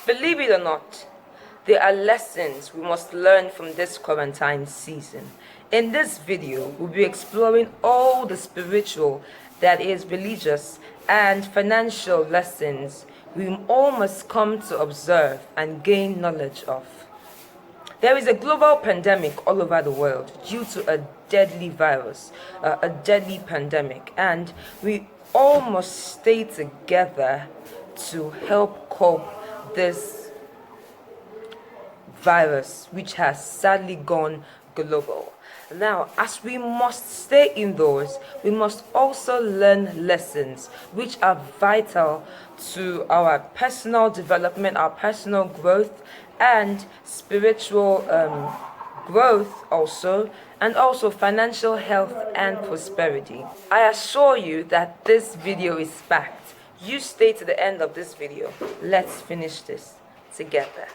Believe it or not, there are lessons we must learn from this quarantine season. In this video, we'll be exploring all the spiritual, that is religious, and financial lessons we all must come to observe and gain knowledge of. There is a global pandemic all over the world due to a deadly virus, a deadly pandemic, and we all must stay together to help cope this virus, which has sadly gone global. Now, as we must stay indoors, we must also learn lessons which are vital to our personal development, our personal growth, and spiritual growth also, and also financial health and prosperity. I assure you that this video is packed. You stay to the end of this video. Let's finish this together.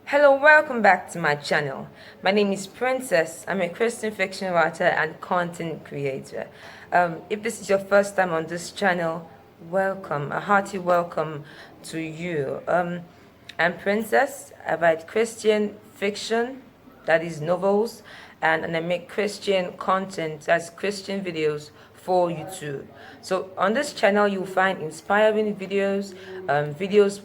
Hello, welcome back to my channel. My name is Princess. I'm a Christian fiction writer and content creator. If this is your first time on this channel, welcome, a hearty welcome to you. I'm Princess. I write Christian fiction, that is novels, and I make Christian content, that's Christian videos for YouTube. So on this channel you'll find inspiring videos, videos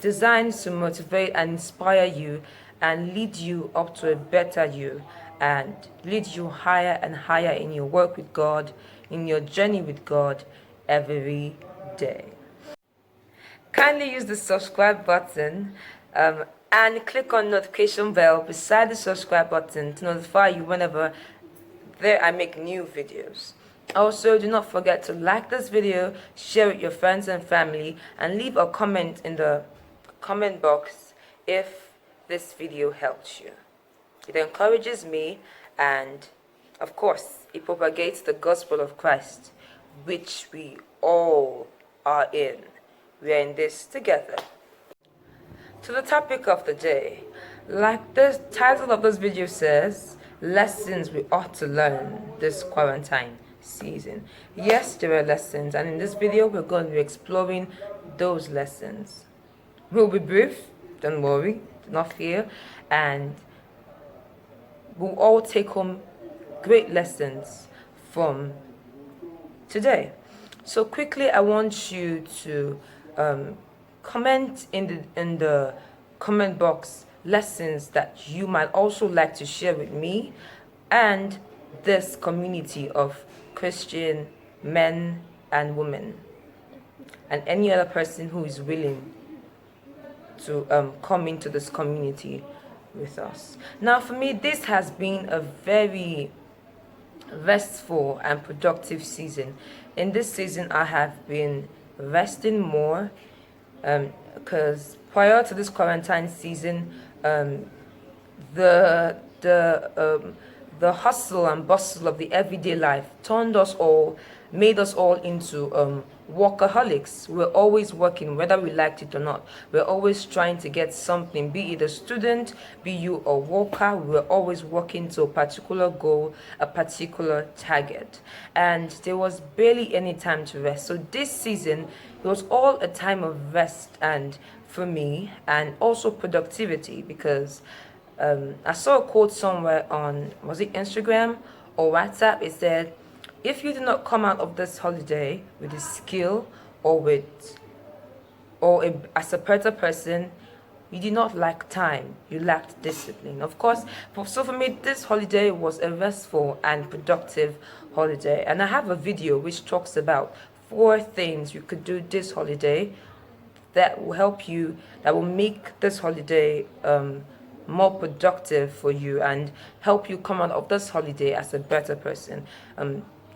designed to motivate and inspire you and lead you up to a better you and lead you higher and higher in your work with God, in your journey with God every day. Kindly use the subscribe button and click on notification bell beside the subscribe button to notify you whenever I make new videos. Also, do not forget to like this video, share it with your friends and family, and leave a comment in the comment box if this video helps you. It encourages me, and of course it propagates the gospel of Christ, which we all are in. We are in this together. To the topic of the day, like the title of this video says, lessons we ought to learn this quarantine season. Yes, there are lessons, and in this video we're going to be exploring those lessons. We'll be brief, don't worry, do not fear, and we'll all take home great lessons from today. So quickly, I want you to comment in the comment box lessons that you might also like to share with me and this community of Christian men and women, and any other person who is willing to come into this community with us. Now, for me, this has been a very restful and productive season. In this season, I have been resting more because prior to this quarantine season, the hustle and bustle of the everyday life made us all into workaholics. We're always working, whether we liked it or not. We're always trying to get something, be it a student, be you a worker. We're always working to a particular goal, a particular target, and there was barely any time to rest. So this season, it was all a time of rest, and for me, and also productivity, because I saw a quote somewhere on, was it Instagram or WhatsApp? It said, if you do not come out of this holiday with a skill as a better person, you did not lack time, you lacked discipline. Of course, so for me, this holiday was a restful and productive holiday. And I have a video which talks about 4 things you could do this holiday that will help you, that will make this holiday more productive for you and help you come out of this holiday as a better person.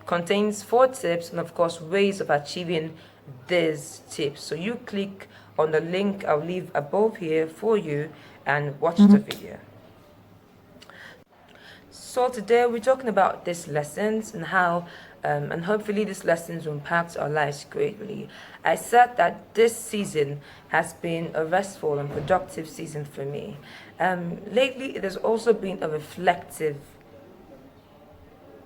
Contains 4 tips and of course ways of achieving these tips. So you click on the link I'll leave above here for you and watch the video. So today we're talking about these lessons and how and hopefully these lessons will impact our lives greatly. I said that this season has been a restful and productive season for me. Lately it has also been a reflective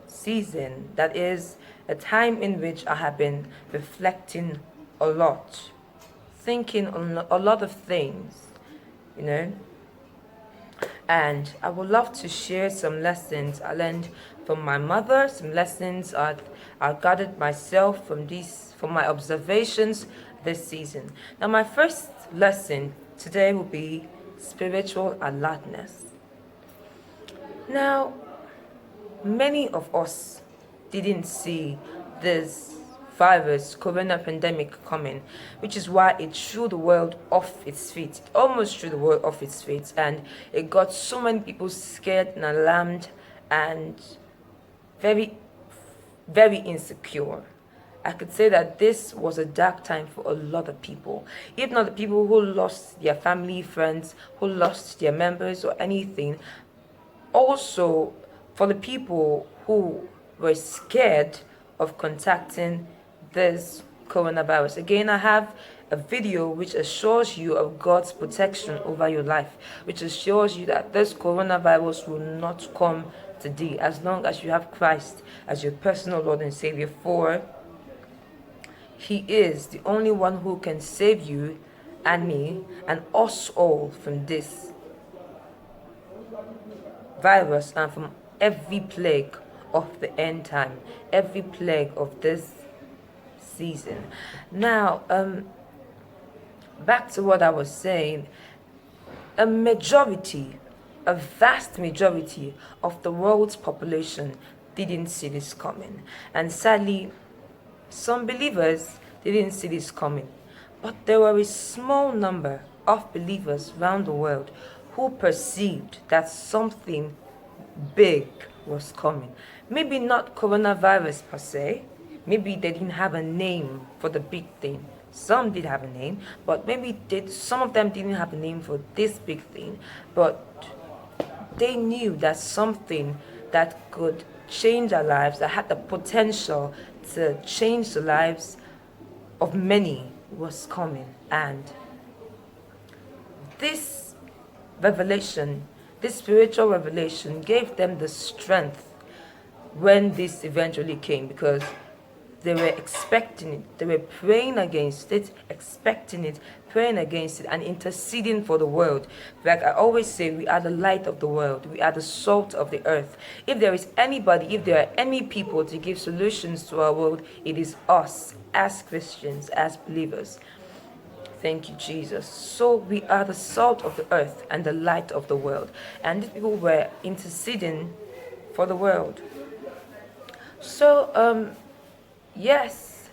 season, that is a time in which I have been reflecting a lot, thinking on a lot of things, you know. And I would love to share some lessons I learned from my mother, some lessons I gathered myself from my observations this season. Now, my first lesson today will be spiritual alertness. Now, many of us didn't see this virus, corona pandemic coming, which is why it threw the world off its feet. It almost threw the world off its feet, and it got so many people scared and alarmed and very, very insecure. I could say that this was a dark time for a lot of people, if not the people who lost their family, friends, who lost their members or anything. Also, for the people who were scared of contacting this coronavirus. Again, I have a video which assures you of God's protection over your life, which assures you that this coronavirus will not come to thee as long as you have Christ as your personal Lord and Savior. For He is the only one who can save you and me and us all from this virus and from every plague of the end time, every plague of this season. Now, back to what I was saying. A vast majority of the world's population didn't see this coming, and sadly, some believers didn't see this coming. But there were a small number of believers around the world who perceived that something big was coming. Maybe not coronavirus per se. Maybe they didn't have a name for the big thing. Some did have a name, but maybe some of them didn't have a name for this big thing. But they knew that something that could change our lives, that had the potential to change the lives of many, was coming. And this revelation, this spiritual revelation, gave them the strength when this eventually came, because they were expecting it. They were praying against it, expecting it, praying against it, and interceding for the world. Like I always say, we are the light of the world. We are the salt of the earth. If there is anybody, if there are any people to give solutions to our world, it is us, as Christians, as believers. Thank you, Jesus. So we are the salt of the earth and the light of the world. And these people were interceding for the world. So, yes,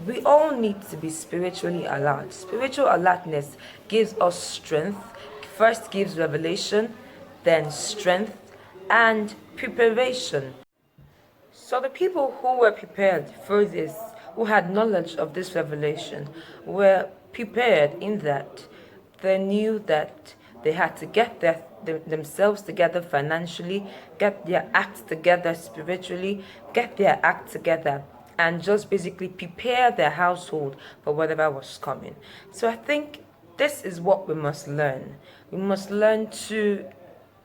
we all need to be spiritually alert. Spiritual alertness gives us strength. First gives revelation, then strength and preparation. So the people who were prepared for this, who had knowledge of this revelation, were prepared in that they knew that they had to get themselves together financially, get their act together spiritually, get their act together, and just basically prepare their household for whatever was coming. So I think this is what we must learn. We must learn to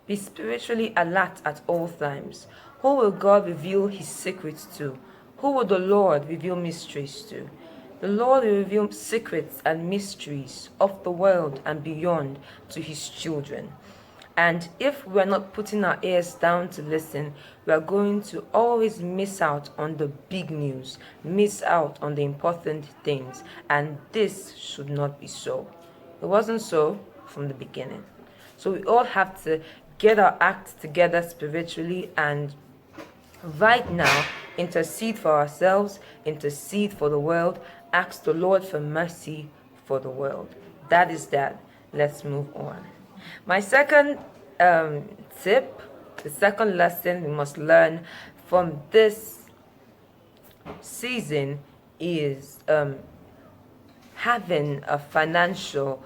be spiritually alert at all times. Who will God reveal his secrets to? Who will the Lord reveal mysteries to? The Lord will reveal secrets and mysteries of the world and beyond to his children. And if we're not putting our ears down to listen, we are going to always miss out on the big news, miss out on the important things. And this should not be so. It wasn't so from the beginning. So we all have to get our act together spiritually and right now intercede for ourselves, intercede for the world, ask the Lord for mercy for the world. That is that. Let's move on. My second tip, the second lesson we must learn from this season is having a financial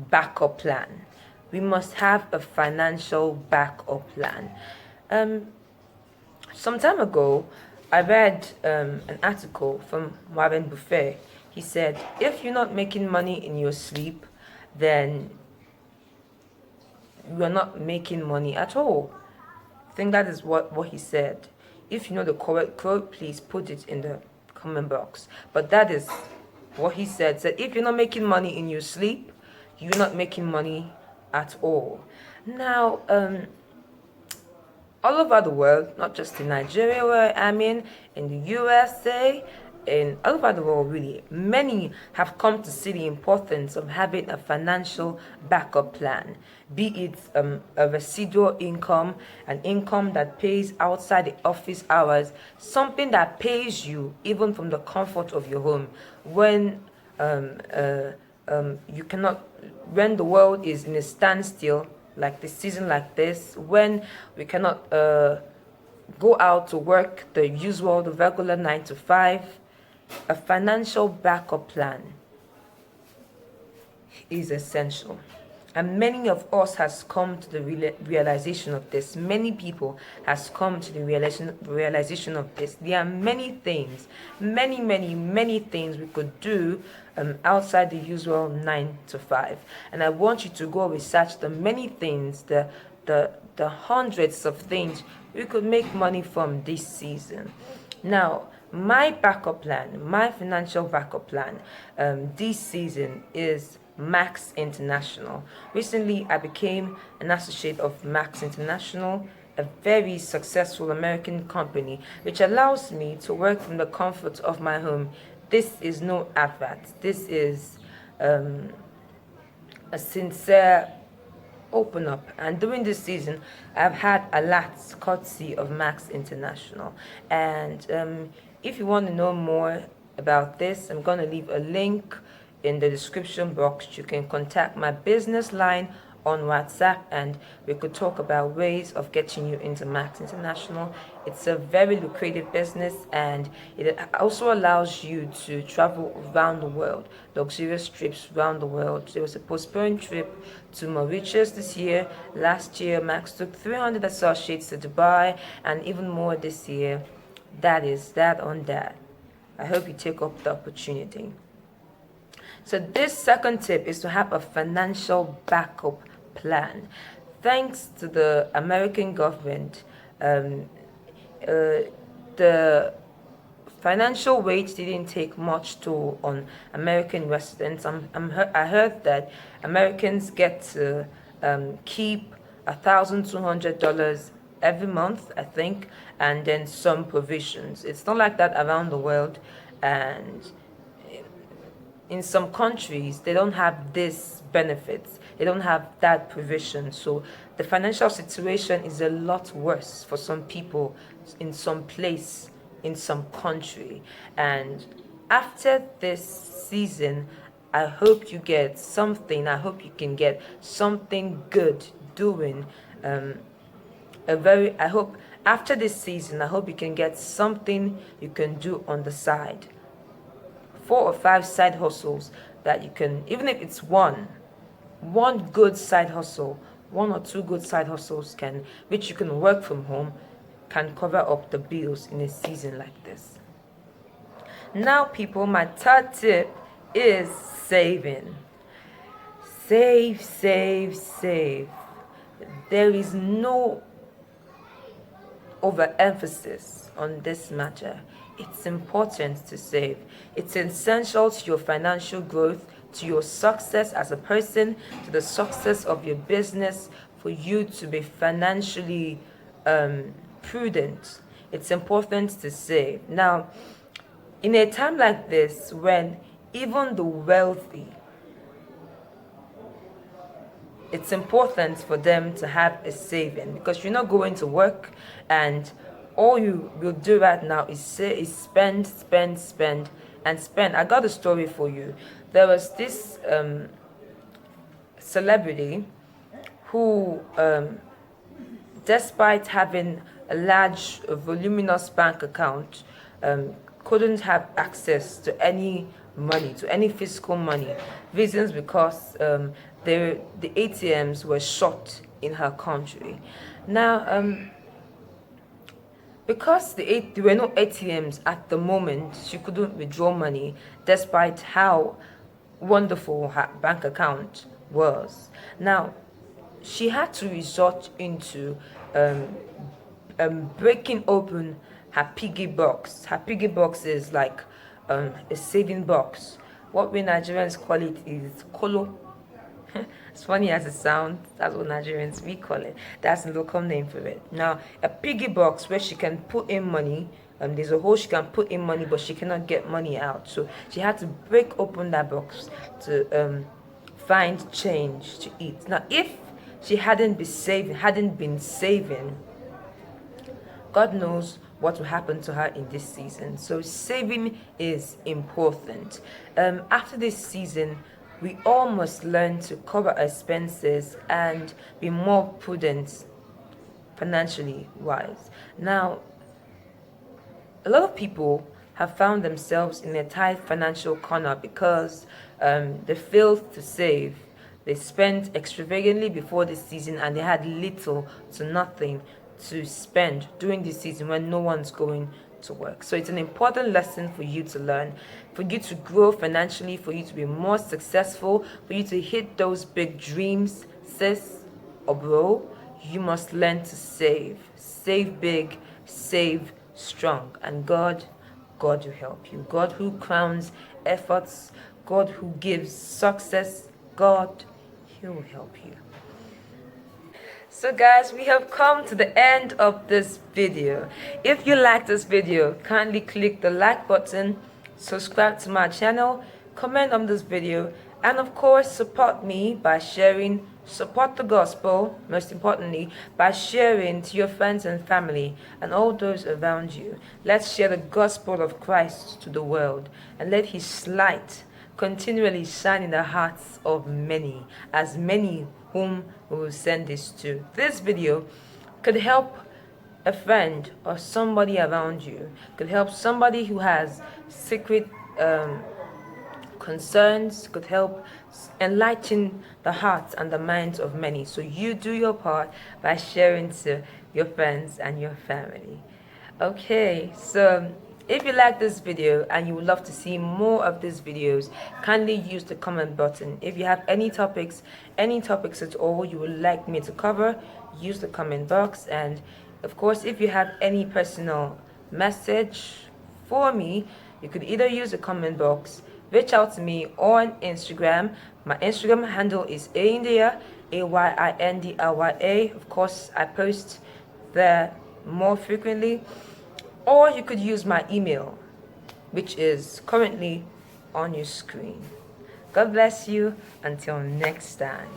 backup plan. We must have a financial backup plan. Some time ago, I read an article from Warren Buffett. He said, if you're not making money in your sleep, then you're not making money at all. I think that is what he said. If you know the correct quote, please put it in the comment box. But that is what he said. Said if you're not making money in your sleep, you're not making money at all. Now, all over the world, not just in Nigeria where I'm in the USA, and all over the world really, many have come to see the importance of having a financial backup plan, be it a residual income, an income that pays outside the office hours, something that pays you even from the comfort of your home when you cannot, when the world is in a standstill, like the season like this, when we cannot go out to work the usual, the regular 9 to 5, a financial backup plan is essential. And many of us has come to the realization of this. Many people has come to the realization of this. There are many things, many things we could do outside the usual 9 to 5. And I want you to go research the many things, the hundreds of things we could make money from this season. Now, my backup plan, my financial backup plan this season is Max International. Recently, I became an associate of Max International, a very successful American company, which allows me to work from the comfort of my home. This is no advert. This is a sincere open up. And during this season, I've had alerts courtesy of Max International. And if you want to know more about this, I'm going to leave a link in the description box. You can contact my business line on WhatsApp and we could talk about ways of getting you into Max International. It's a very lucrative business and it also allows you to travel around the world, luxurious trips around the world. There was a postponed trip to Mauritius this year. Last year, Max took 300 associates to Dubai and even more this year. That is that on that. I hope you take up the opportunity. So this second tip is to have a financial backup plan. Thanks to the American government, the financial weight didn't take much toll on American residents. I heard that Americans get to keep $1,200 every month, I think, and then some provisions. It's not like that around the world, and in some countries they don't have this benefits, they don't have that provision, so the financial situation is a lot worse for some people in some place, in some country. And after this season, I hope you get something, I hope you can get something good doing. I hope after this season, I hope you can get something you can do on the side, 4 or 5 side hustles that you can, even if it's one good side hustle, 1 or 2 good side hustles which you can work from home, can cover up the bills in a season like this. Now people, my third tip is saving. Save. There is no overemphasis on this matter. It's important to save. It's essential to your financial growth, to your success as a person, to the success of your business, for you to be financially prudent. It's important to save. Now, in a time like this, when even the wealthy, it's important for them to have a saving, because you're not going to work and all you will do right now is spend. I got a story for you. There was this celebrity who, despite having a large, voluminous bank account, couldn't have access to any money, to any physical money. Reasons because the ATMs were shut in her country. Now, because there were no ATMs at the moment, she couldn't withdraw money despite how wonderful her bank account was. Now, she had to resort into breaking open her piggy box. Her piggy box is like a saving box. What we Nigerians call it is kolo. It's funny as it sounds, that's what Nigerians we call it. That's the local name for it. Now, a piggy box where she can put in money. There's a hole she can put in money, but she cannot get money out. So she had to break open that box to find change to eat. Now, if she hadn't been saving, God knows what will happen to her in this season. So saving is important. After this season, we all must learn to cover our expenses and be more prudent financially wise. Now, a lot of people have found themselves in a tight financial corner because they failed to save. They spent extravagantly before the season and they had little to nothing to spend during the season when no one's going to work. So it's an important lesson for you to learn, for you to grow financially, for you to be more successful, for you to hit those big dreams, sis or bro. You must learn to save. Save big, save strong. And God will help you. God who crowns efforts, God who gives success, God, He will help you. So guys, we have come to the end of this video. If you like this video, kindly click the like button, subscribe to my channel, comment on this video, and of course support me by sharing, support the gospel, most importantly, by sharing to your friends and family and all those around you. Let's share the gospel of Christ to the world and let His light continually shine in the hearts of many, as many whom we will send this to. This video could help a friend or somebody around you, could help somebody who has secret concerns, could help enlighten the hearts and the minds of many. So you do your part by sharing to your friends and your family. Okay, so if you like this video and you would love to see more of these videos, kindly use the comment button. If you have any topics at all you would like me to cover, use the comment box. And of course, if you have any personal message for me, you could either use the comment box, reach out to me on Instagram. My Instagram handle is Ayindia, AYINDRYA. Of course, I post there more frequently. Or you could use my email, which is currently on your screen. God bless you. Until next time.